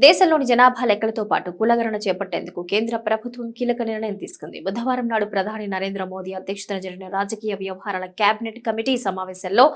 దేశంలోని జనాభా లెక్కలతో పాటు కులగణన చేపట్టేందుకు కేంద్ర ప్రభుత్వం కీలక నిర్ణయం తీసుకుంది. బుధవారం నాడు ప్రధాని నరేంద్ర మోదీ అధ్యక్షతన జరిగిన రాజకీయ వ్యవహారాల కేబినెట్ కమిటీ సమావేశంలో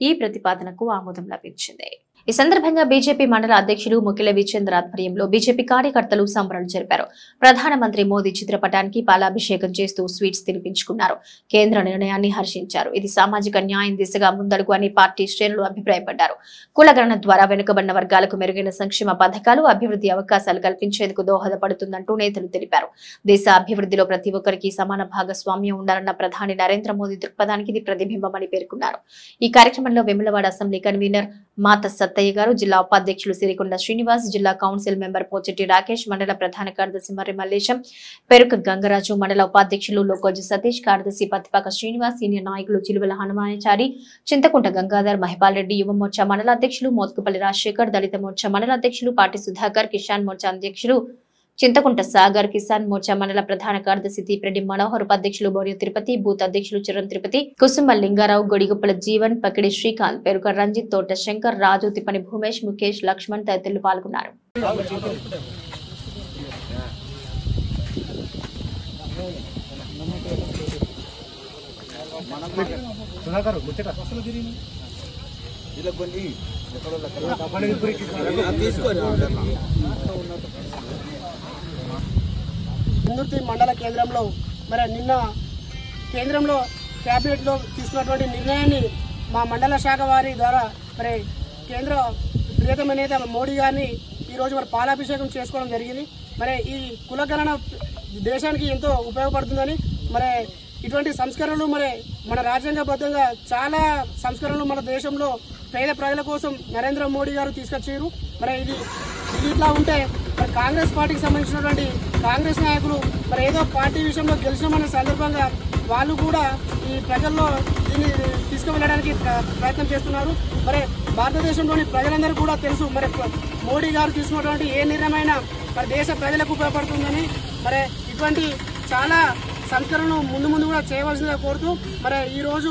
ఈ ప్రతిపాదనకు ఆమోదం లభించింది. ఈ సందర్భంగా బీజేపీ మండల అధ్యక్షులు ముఖిల విచేంద్ర ఆధ్వర్యంలో బీజేపీ కార్యకర్తలు సంబరాలు జరిపారు. ప్రధానమంత్రి మోదీ చిత్రపటానికి పాలాభిషేకం చేస్తూ స్వీట్స్ తినిపించుకున్నారు. కేంద్ర నిర్ణయాన్ని హర్షించారు. ఇది సామాజిక న్యాయం దిశగా ముందడుగు అని పార్టీ శ్రేణులు అభిప్రాయపడ్డారు. కులగణన ద్వారా వెనుకబడిన వర్గాలకు మెరుగైన సంక్షేమ పథకాలు, అభివృద్ధి అవకాశాలు కల్పించేందుకు దోహదపడుతుందంటూ నేతలు తెలిపారు. దేశ అభివృద్ధిలో ప్రతి ఒక్కరికి సమాన భాగస్వామ్యం ఉండాలన్న ప్రధాని నరేంద్ర మోదీ దృక్పథానికి ఇది ప్రతిబింబమని పేర్కొన్నారు. ఈ కార్యక్రమంలో వెములవాడ అసెంబ్లీ కన్వీనర్ మాత సత్తయ్య గారు, జిల్లా ఉపాధ్యక్షులు సిరికొండ శ్రీనివాస్, జిల్లా కౌన్సిల్ మెంబర్ పోచెట్టి రాకేష్, మండల ప్రధాన కార్యదర్శి మర్రి మల్లేశం, పెరుక గంగరాజు, మండల ఉపాధ్యక్షులు లోకోజు సతీష్, కార్యదర్శి పత్తిపాక శ్రీనివాస్, సీనియర్ నాయకులు చిలువల హనుమానాచారి, చింతకుంట గంగాధర్, మహిపాల్ రెడ్డి, యువ మోర్చా మండల అధ్యక్షులు మోత్కుపల్లి రాజశేఖర్, దళిత మోర్చా మండల అధ్యక్షులు పాటి సుధాకర్, కిసాన్ మోర్చా అధ్యక్షులు చింతకుంట సాగర్, కిసాన్ మోర్చా మండల ప్రధాన కార్యదర్శి తీపిరెడ్డి మనోహర్, ఉపాధ్యక్షులు బోర్య తిరుపతి, బూత్ అధ్యక్షులు చిరణ్ తిరుపతి, కుసుమ లింగారావు, గొడిగుప్పల జీవన్, పకిడి శ్రీకాంత్, పెరుక రంజిత్, తోట శంకర్, రాజు, తిప్పని భూమేష్, ముఖేష్, లక్ష్మణ్ తదితరులు పాల్గొన్నారు. చందుర్తి మండల కేంద్రంలో నిన్న కేంద్రంలో కేబినెట్ లో తీసుకున్నటువంటి నిర్ణయాన్ని మా మండల శాఖ వారి ద్వారా కేంద్ర ప్రియతమ నేత మోడీ గారిని ఈరోజు పాలాభిషేకం చేసుకోవడం జరిగింది. ఈ కులగణన దేశానికి ఎంతో ఉపయోగపడుతుందని ఇటువంటి సంస్కరణలు మన రాజ్యాంగబద్ధంగా చాలా సంస్కరణలు మన దేశంలో పేద ప్రజల కోసం నరేంద్ర మోడీ గారు తీసుకొచ్చారు. ఇది ఇట్లా ఉంటే కాంగ్రెస్ పార్టీకి సంబంధించినటువంటి కాంగ్రెస్ నాయకులు ఏదో పార్టీ విషయంలో గెలిచామనే సందర్భంగా వాళ్ళు కూడా ఈ ప్రజల్లో దీన్ని తీసుకువెళ్ళడానికి ప్రయత్నం చేస్తున్నారు. భారతదేశంలోని ప్రజలందరూ కూడా తెలుసు మోడీ గారు తీసుకున్నటువంటి ఏ నిర్ణయమైనా దేశ ప్రజలకు ఉపయోగపడుతుందని ఇటువంటి చాలా సంస్కరణలు ముందు కూడా చేయవలసిందిగా కోరుతూ ఈ రోజు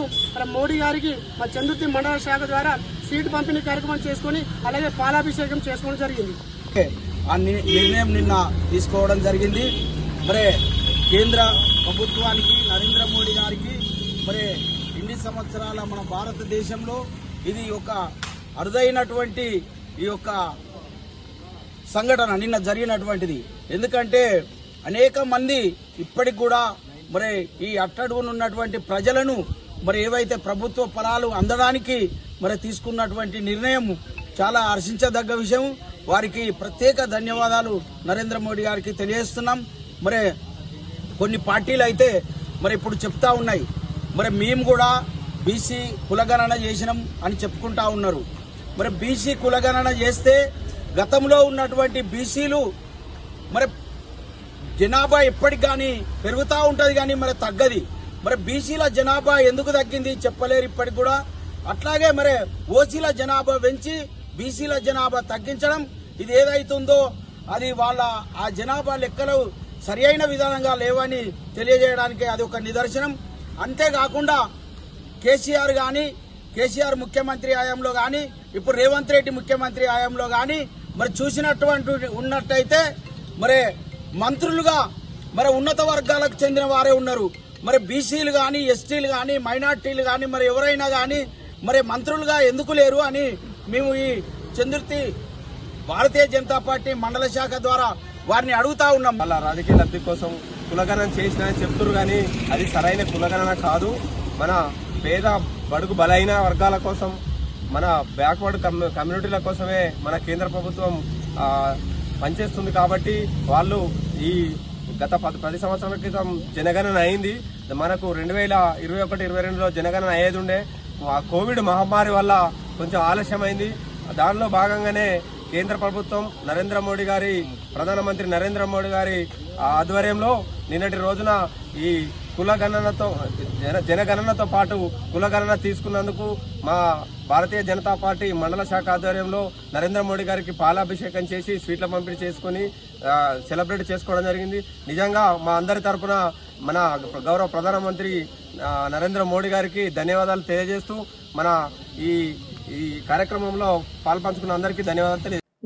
మోడీ గారికి చందుర్తి మండల శాఖ ద్వారా సీటు పంపిణీ కార్యక్రమం చేసుకుని అలాగే పాలాభిషేకం చేసుకోవడం జరిగింది. ఆ నిర్ణయం నిన్న తీసుకోవడం జరిగింది. కేంద్ర ప్రభుత్వానికి నరేంద్ర మోడీ గారికి ఇన్ని సంవత్సరాల మన భారతదేశంలో ఇది ఒక అరుదైనటువంటి ఈ యొక్క సంఘటన నిన్న జరిగినటువంటిది. ఎందుకంటే అనేక మంది ఇప్పటికి కూడా ఈ అట్టడుగునున్నటువంటి ప్రజలను ఏవైతే ప్రభుత్వ ఫలాలు అందడానికి తీసుకున్నటువంటి నిర్ణయం చాలా హర్షించదగ్గ విషయం. వారికి ప్రత్యేక ధన్యవాదాలు నరేంద్ర మోడీ గారికి తెలియజేస్తున్నాం. కొన్ని పార్టీలు అయితే ఇప్పుడు చెప్తా ఉన్నాయి మేము కూడా బీసీ కులగణన చేసినాం అని చెప్పుకుంటా ఉన్నారు. బీసీ కులగణన చేస్తే గతంలో ఉన్నటువంటి బీసీలు జనాభా ఎప్పటికి కానీ పెరుగుతూ ఉంటుంది కానీ తగ్గది. బీసీల జనాభా ఎందుకు తగ్గింది చెప్పలేరు ఇప్పటికి కూడా. అట్లాగే ఓసీల జనాభా పెంచి బీసీల జనాభా తగ్గించడం ఇది ఏదైతుందో అది వాళ్ళ ఆ జనాభా లెక్కలు సరి అయిన విధానంగా లేవని తెలియజేయడానికి అది ఒక నిదర్శనం. అంతేకాకుండా కేసీఆర్ ముఖ్యమంత్రి హయాంలో కానీ ఇప్పుడు రేవంత్ రెడ్డి ముఖ్యమంత్రి హయాంలో కానీ చూసినటువంటి ఉన్నట్టయితే మంత్రులుగా ఉన్నత వర్గాలకు చెందిన వారే ఉన్నారు. బీసీలు కానీ ఎస్టీలు కానీ మైనార్టీలు కానీ ఎవరైనా కానీ మంత్రులుగా ఎందుకు లేరు అని మేము ఈ చందుర్తి భారతీయ జనతా పార్టీ మండల శాఖ ద్వారా వారిని అడుగుతా ఉన్నాం. వాళ్ళ రాజకీయ లబ్ధి కోసం కులగణన చేసినారని చెప్తున్నారు కానీ అది సరైన కులగణన కాదు. మన పేద బడుగు బలైన వర్గాల కోసం మన బ్యాక్వర్డ్ కమ్యూనిటీల కోసమే మన కేంద్ర ప్రభుత్వం పనిచేస్తుంది. కాబట్టి వాళ్ళు ఈ గత 10 సంవత్సరాల క్రితం జనగణన అయింది. మనకు 2021-22లో జనగణన అయ్యేది ఉండే. కోవిడ్ మహమ్మారి వల్ల కొంచెం ఆలస్యమైంది. దానిలో భాగంగానే కేంద్ర ప్రభుత్వం ప్రధానమంత్రి నరేంద్ర మోడీ గారి ఆధ్వర్యంలో నిన్నటి రోజున ఈ జనగణనతో పాటు కులగణన తీసుకున్నందుకు మా భారతీయ జనతా పార్టీ మండల శాఖ ఆధ్వర్యంలో నరేంద్ర మోడీ గారికి పాలాభిషేకం చేసి స్వీట్ల పంపిణీ చేసుకుని సెలబ్రేట్ చేసుకోవడం జరిగింది. నిజంగా మా అందరి తరఫున మన గౌరవ ప్రధానమంత్రి నరేంద్ర మోడీ గారికి ధన్యవాదాలు తెలియజేస్తూ ఈ కార్యక్రమంలో పాల్పంచుకున్న అందరికీ ధన్యవాదాలు తెలియజేస్తాను.